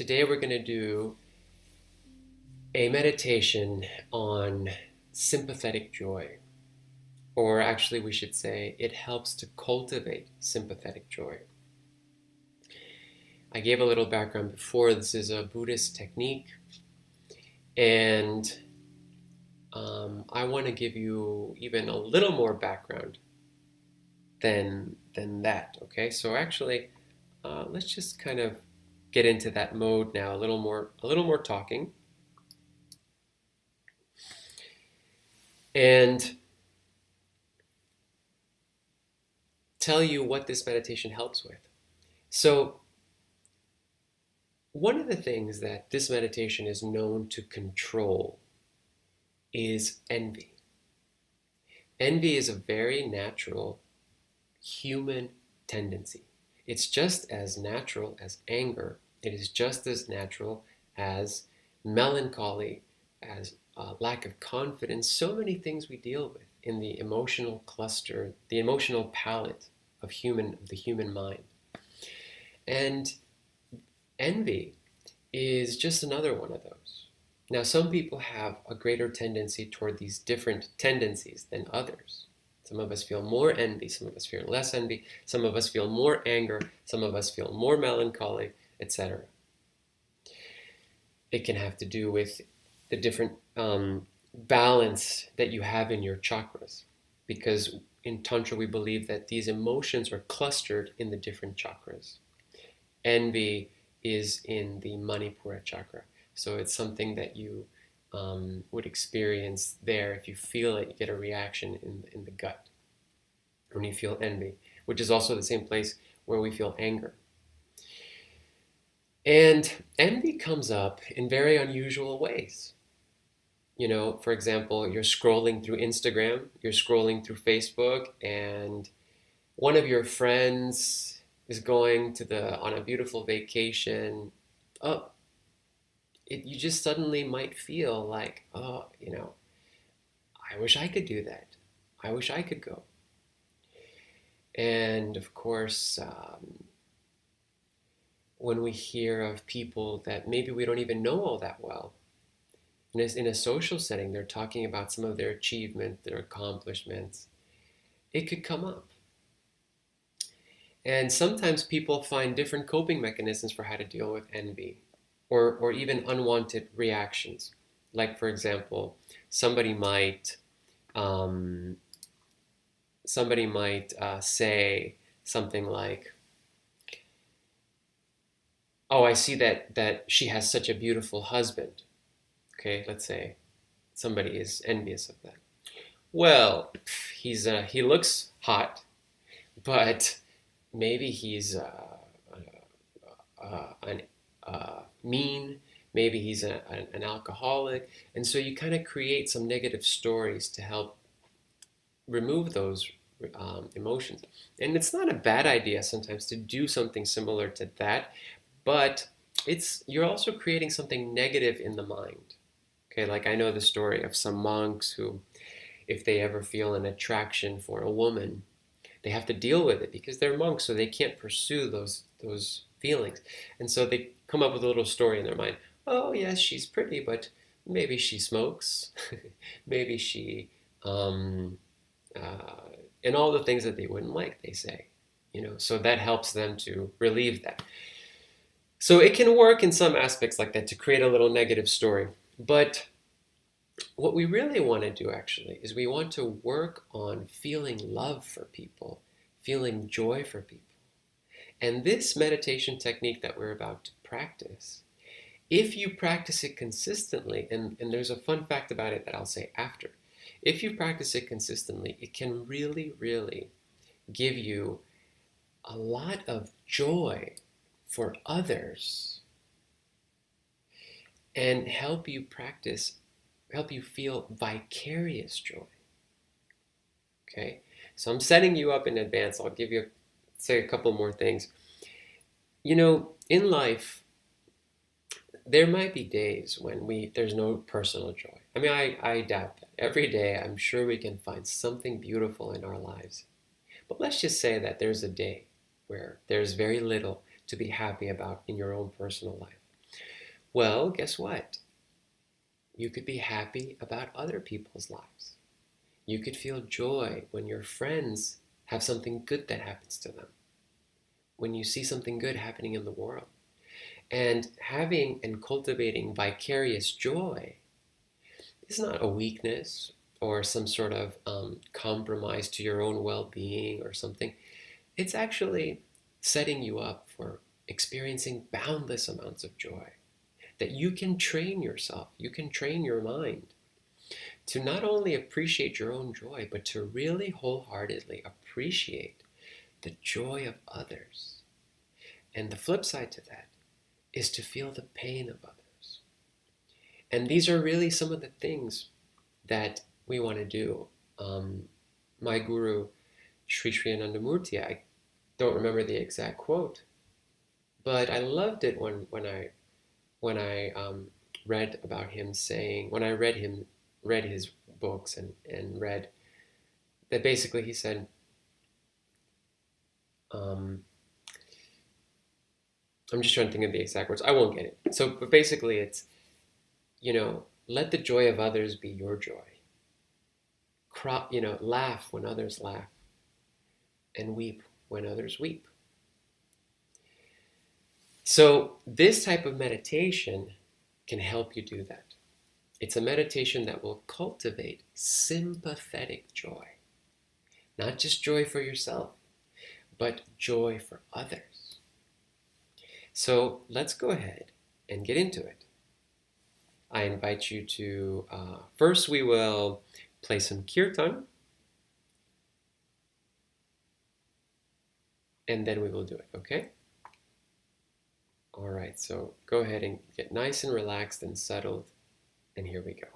Today we're going to do a meditation on sympathetic joy. Or actually, we should say it helps to cultivate sympathetic joy. I gave a little background before. This is a Buddhist technique, and I want to give you even a little more background than that. Okay, so actually, let's just kind of get into that mode now. A little more talking, and tell you what this meditation helps with. So, one of the things that this meditation is known to control is envy. Envy is a very natural human tendency. It's just as natural as anger. It is just as natural as melancholy, as lack of confidence. So many things we deal with in the emotional cluster, the emotional palette of the human mind. And envy is just another one of those. Now, some people have a greater tendency toward these different tendencies than others. Some of us feel more envy, some of us feel less envy, some of us feel more anger, some of us feel more melancholy, etc. It can have to do with the different balance that you have in your chakras, because in Tantra we believe that these emotions are clustered in the different chakras. Envy is in the Manipura chakra, so it's something that you would experience there. If you feel it, you get a reaction in the gut when you feel envy, which is also the same place where we feel anger. And envy comes up in very unusual ways. You know, for example, you're scrolling through Instagram, you're scrolling through Facebook, and one of your friends is going on a beautiful vacation. Oh, you just suddenly might feel like, oh, I wish I could do that. I wish I could go. And of course, when we hear of people that maybe we don't even know all that well, in a social setting, they're talking about some of their achievements, their accomplishments, it could come up. And sometimes people find different coping mechanisms for how to deal with envy or even unwanted reactions. Like, for example, somebody might say something like, "Oh, I see that she has such a beautiful husband." Okay, let's say somebody is envious of that. Well, he looks hot, but maybe he's mean. Maybe he's an alcoholic, and so you kind of create some negative stories to help remove those emotions. And it's not a bad idea sometimes to do something similar to that, but you're also creating something negative in the mind. Okay, like I know the story of some monks who, if they ever feel an attraction for a woman, they have to deal with it because they're monks, so they can't pursue those feelings. And so they come up with a little story in their mind. Oh, yes, she's pretty, but maybe she smokes. Maybe she, uh, and all the things that they wouldn't like, they say. So that helps them to relieve that. So it can work in some aspects like that to create a little negative story. But what we really want to do actually is we want to work on feeling love for people, feeling joy for people. And this meditation technique that we're about to practice, if you practice it consistently, and there's a fun fact about it that I'll say after, if you practice it consistently, it can really, really give you a lot of joy for others and help you feel vicarious joy. Okay? So I'm setting you up in advance. I'll say a couple more things. In life, there might be days when there's no personal joy. I mean, I doubt that. Every day, I'm sure we can find something beautiful in our lives. But let's just say that there's a day where there's very little to be happy about in your own personal life. Well, guess what? You could be happy about other people's lives. You could feel joy when your friends have something good that happens to them, when you see something good happening in the world. And having and cultivating vicarious joy is not a weakness or some sort of compromise to your own well-being or something. It's actually setting you up for experiencing boundless amounts of joy that you can train yourself, you can train your mind to not only appreciate your own joy, but to really wholeheartedly appreciate the joy of others. And the flip side to that is to feel the pain of others. And these are really some of the things that we want to do. My guru, Sri Sri Anandamurti, I don't remember the exact quote, but I loved it when I read about him saying, when I read his books and read that basically he said, I'm just trying to think of the exact words. I won't get it. So, but basically it's, let the joy of others be your joy. Laugh when others laugh and weep when others weep. So this type of meditation can help you do that. It's a meditation that will cultivate sympathetic joy. Not just joy for yourself, but joy for others. So let's go ahead and get into it. I invite you to, first we will play some kirtan, and then we will do it, okay? All right, so go ahead and get nice and relaxed and settled, and here we go.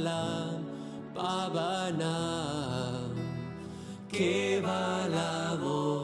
Kevalam Pavanam Kevalamo.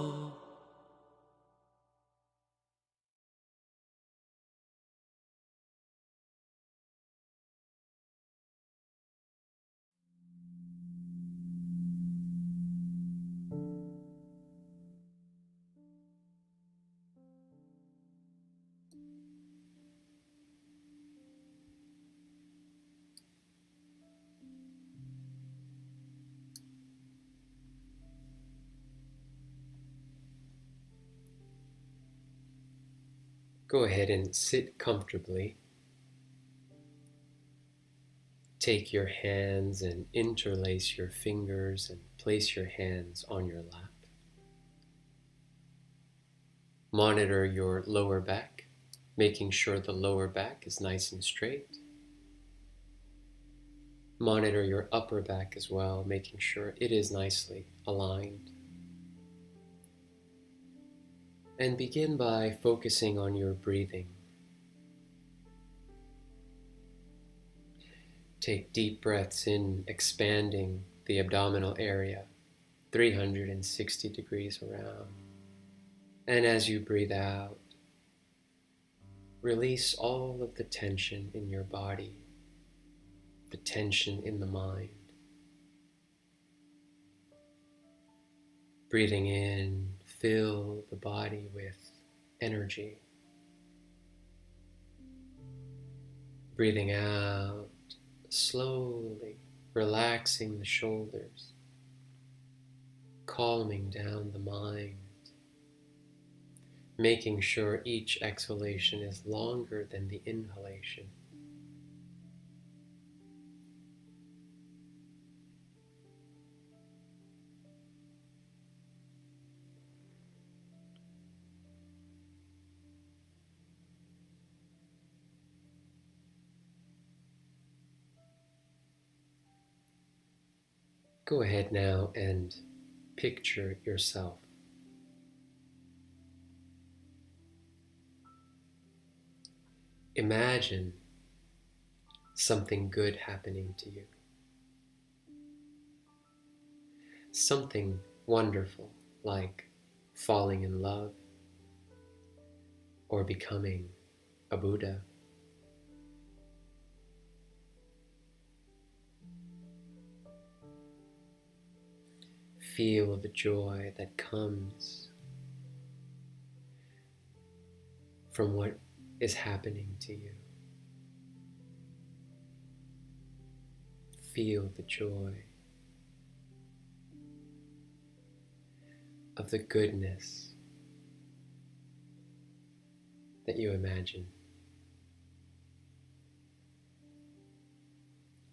Go ahead and sit comfortably. Take your hands and interlace your fingers and place your hands on your lap. Monitor your lower back, making sure the lower back is nice and straight. Monitor your upper back as well, making sure it is nicely aligned. And begin by focusing on your breathing. Take deep breaths in, expanding the abdominal area, 360 degrees around. And as you breathe out, release all of the tension in your body, the tension in the mind. Breathing in, fill the body with energy. Breathing out, slowly relaxing the shoulders, calming down the mind, making sure each exhalation is longer than the inhalation. Go ahead now and picture yourself. Imagine something good happening to you. Something wonderful, like falling in love or becoming a Buddha. Feel the joy that comes from what is happening to you. Feel the joy of the goodness that you imagine.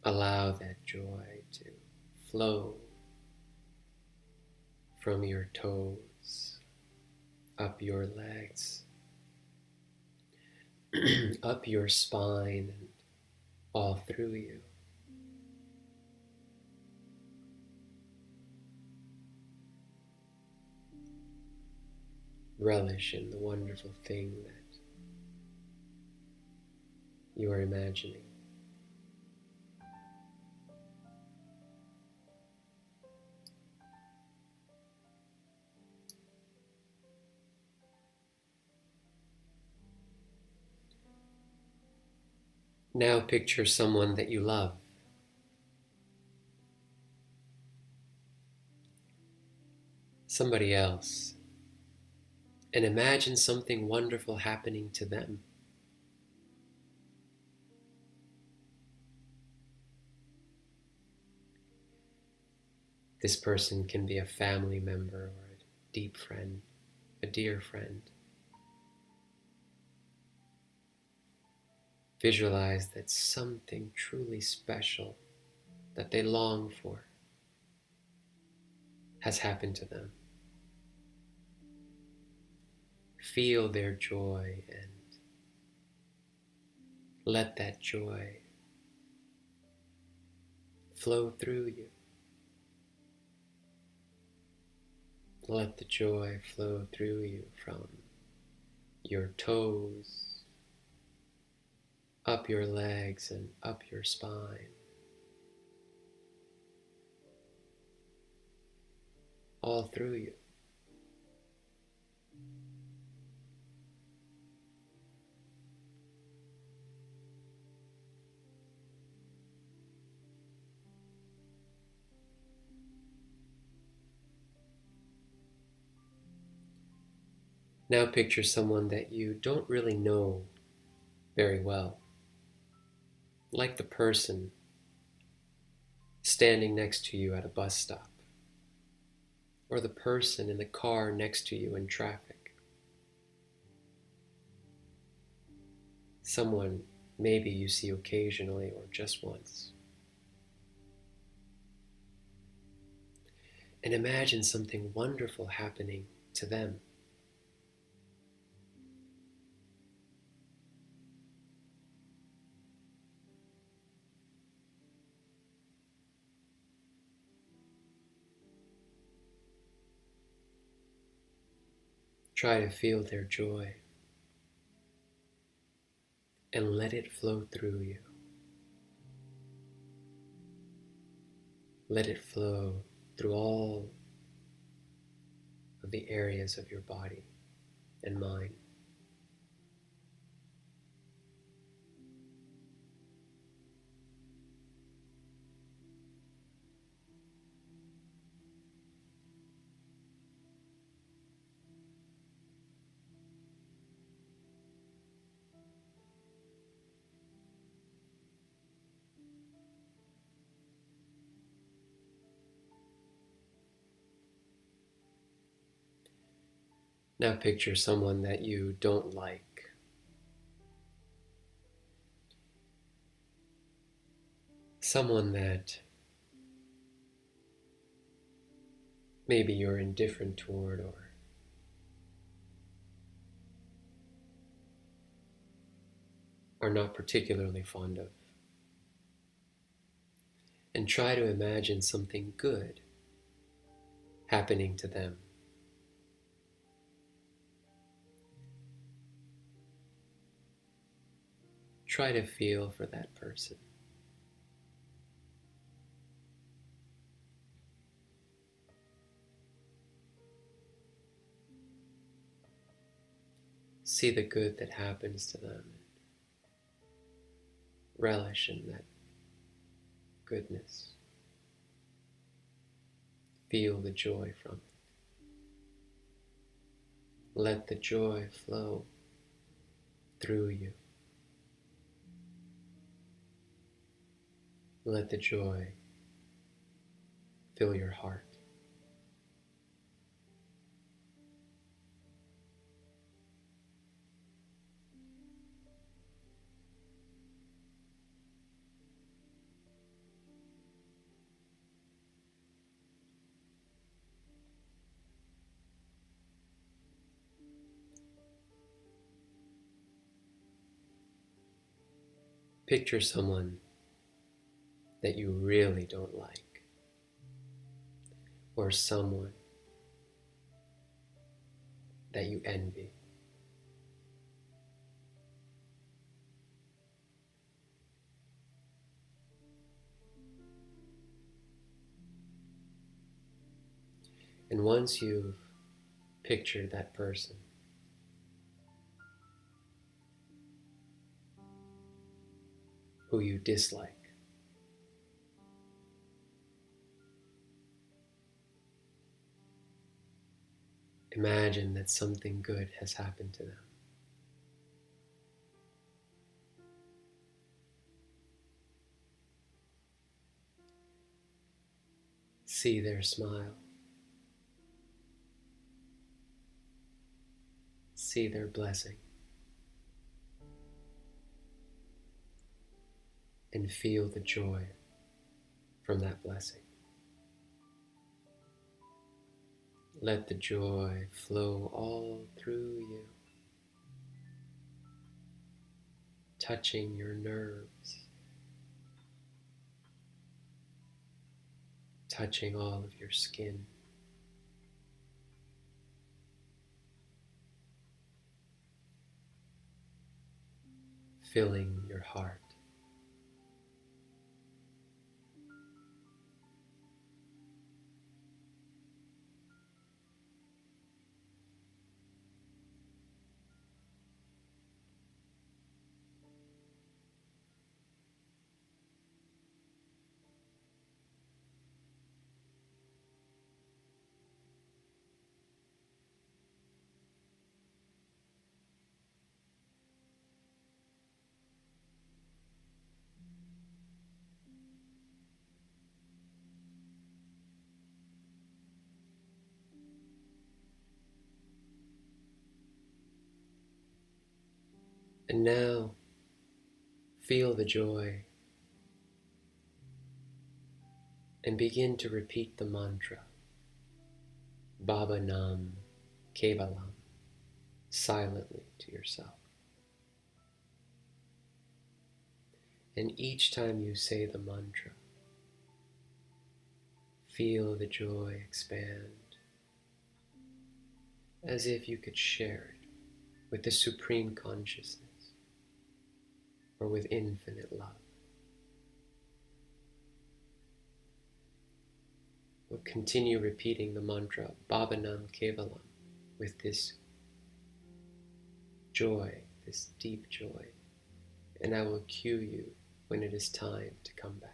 Allow that joy to flow from your toes, up your legs, up your spine, and all through you. Relish in the wonderful thing that you are imagining. Now picture someone that you love. Somebody else. And imagine something wonderful happening to them. This person can be a family member or a deep friend, a dear friend. Visualize that something truly special that they long for has happened to them. Feel their joy and let that joy flow through you. Let the joy flow through you from your toes, up your legs and up your spine. all through you. Now picture someone that you don't really know very well, like the person standing next to you at a bus stop, or the person in the car next to you in traffic. Someone maybe you see occasionally or just once. And imagine something wonderful happening to them. Try to feel their joy and let it flow through you. Let it flow through all of the areas of your body and mind. Now picture someone that you don't like. Someone that maybe you're indifferent toward or are not particularly fond of. And try to imagine something good happening to them. Try to feel for that person. See the good that happens to them. Relish in that goodness. Feel the joy from it. Let the joy flow through you. Let the joy fill your heart. Picture someone that you really don't like, or someone that you envy. And once you've pictured that person, who you dislike, imagine that something good has happened to them. See their smile. See their blessing. And feel the joy from that blessing. Let the joy flow all through you, touching your nerves, touching all of your skin, filling your heart. And now, feel the joy and begin to repeat the mantra, Baba Nam Kevalam, silently to yourself. And each time you say the mantra, feel the joy expand as if you could share it with the Supreme Consciousness or with infinite love. We'll continue repeating the mantra, Baba Nam Kevalam, with this joy, this deep joy. And I will cue you when it is time to come back.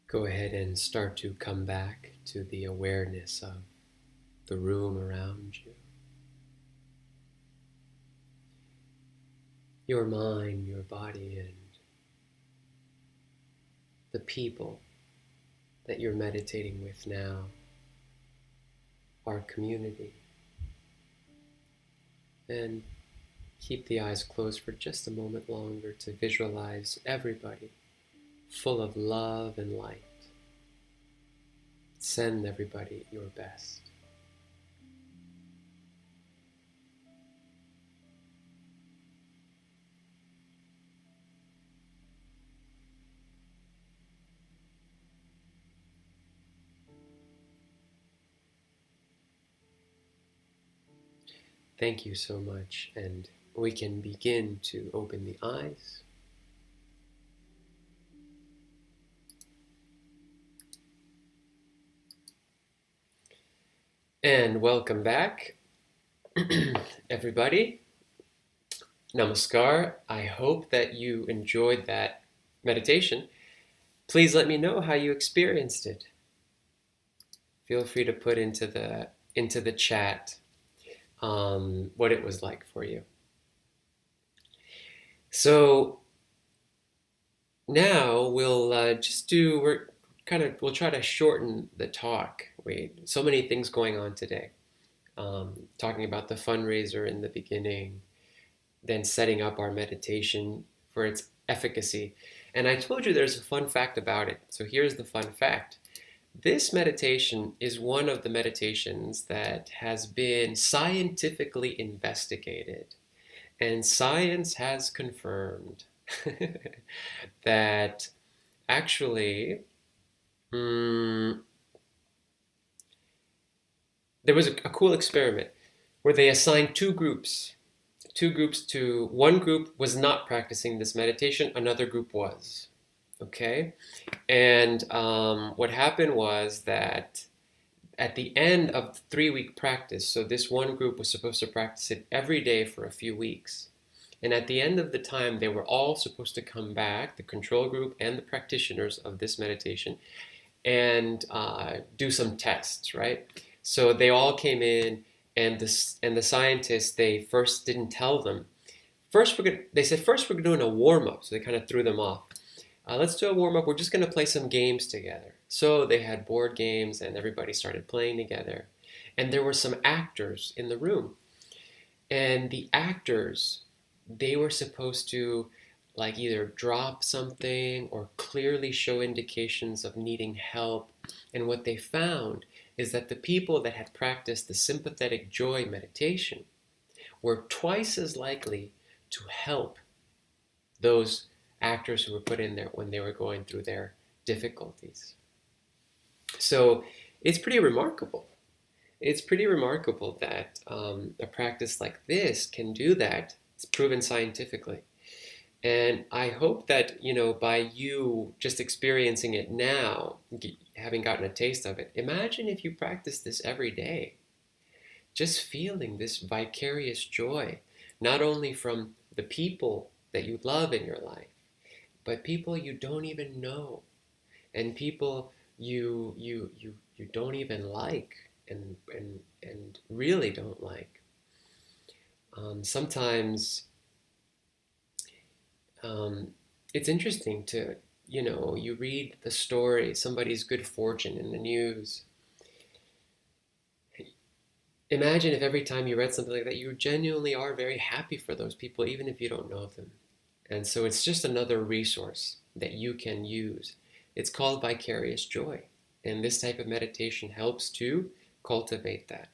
Go ahead and start to come back to the awareness of the room around you. Your mind, your body, and the people that you're meditating with now, our community. And keep the eyes closed for just a moment longer to visualize everybody full of love and light. Send everybody your best. Thank you so much, and we can begin to open the eyes. And welcome back, everybody. Namaskar. I hope that you enjoyed that meditation. Please let me know how you experienced it. Feel free to put into the chat what it was like for you. So now we'll we'll try to shorten the talk. So many things going on today. Talking about the fundraiser in the beginning, then setting up our meditation for its efficacy. And I told you there's a fun fact about it. So here's the fun fact. This meditation is one of the meditations that has been scientifically investigated. And science has confirmed that actually there was a cool experiment where they assigned two groups to one group was not practicing this meditation, another group was. Okay? And what happened was that at the end of the 3-week practice, so this one group was supposed to practice it every day for a few weeks. And at the end of the time, they were all supposed to come back, the control group and the practitioners of this meditation, and do some tests, right? So they all came in, and the scientists, they first didn't tell them. They said first we're doing a warm up, so they kind of threw them off. Let's do a warm up. We're just going to play some games together. So they had board games, and everybody started playing together. And there were some actors in the room, and the actors, they were supposed to like either drop something or clearly show indications of needing help. And what they found is that the people that had practiced the sympathetic joy meditation were twice as likely to help those actors who were put in there when they were going through their difficulties. So it's pretty remarkable. It's pretty remarkable that a practice like this can do that. It's proven scientifically. And I hope that, by you just experiencing it now, having gotten a taste of it, imagine if you practice this every day, just feeling this vicarious joy, not only from the people that you love in your life, but people you don't even know, and people you don't even like, and really don't like. Sometimes it's interesting to, you read the story, somebody's good fortune in the news. Imagine if every time you read something like that, you genuinely are very happy for those people, even if you don't know them. And so it's just another resource that you can use. It's called vicarious joy. And this type of meditation helps to cultivate that.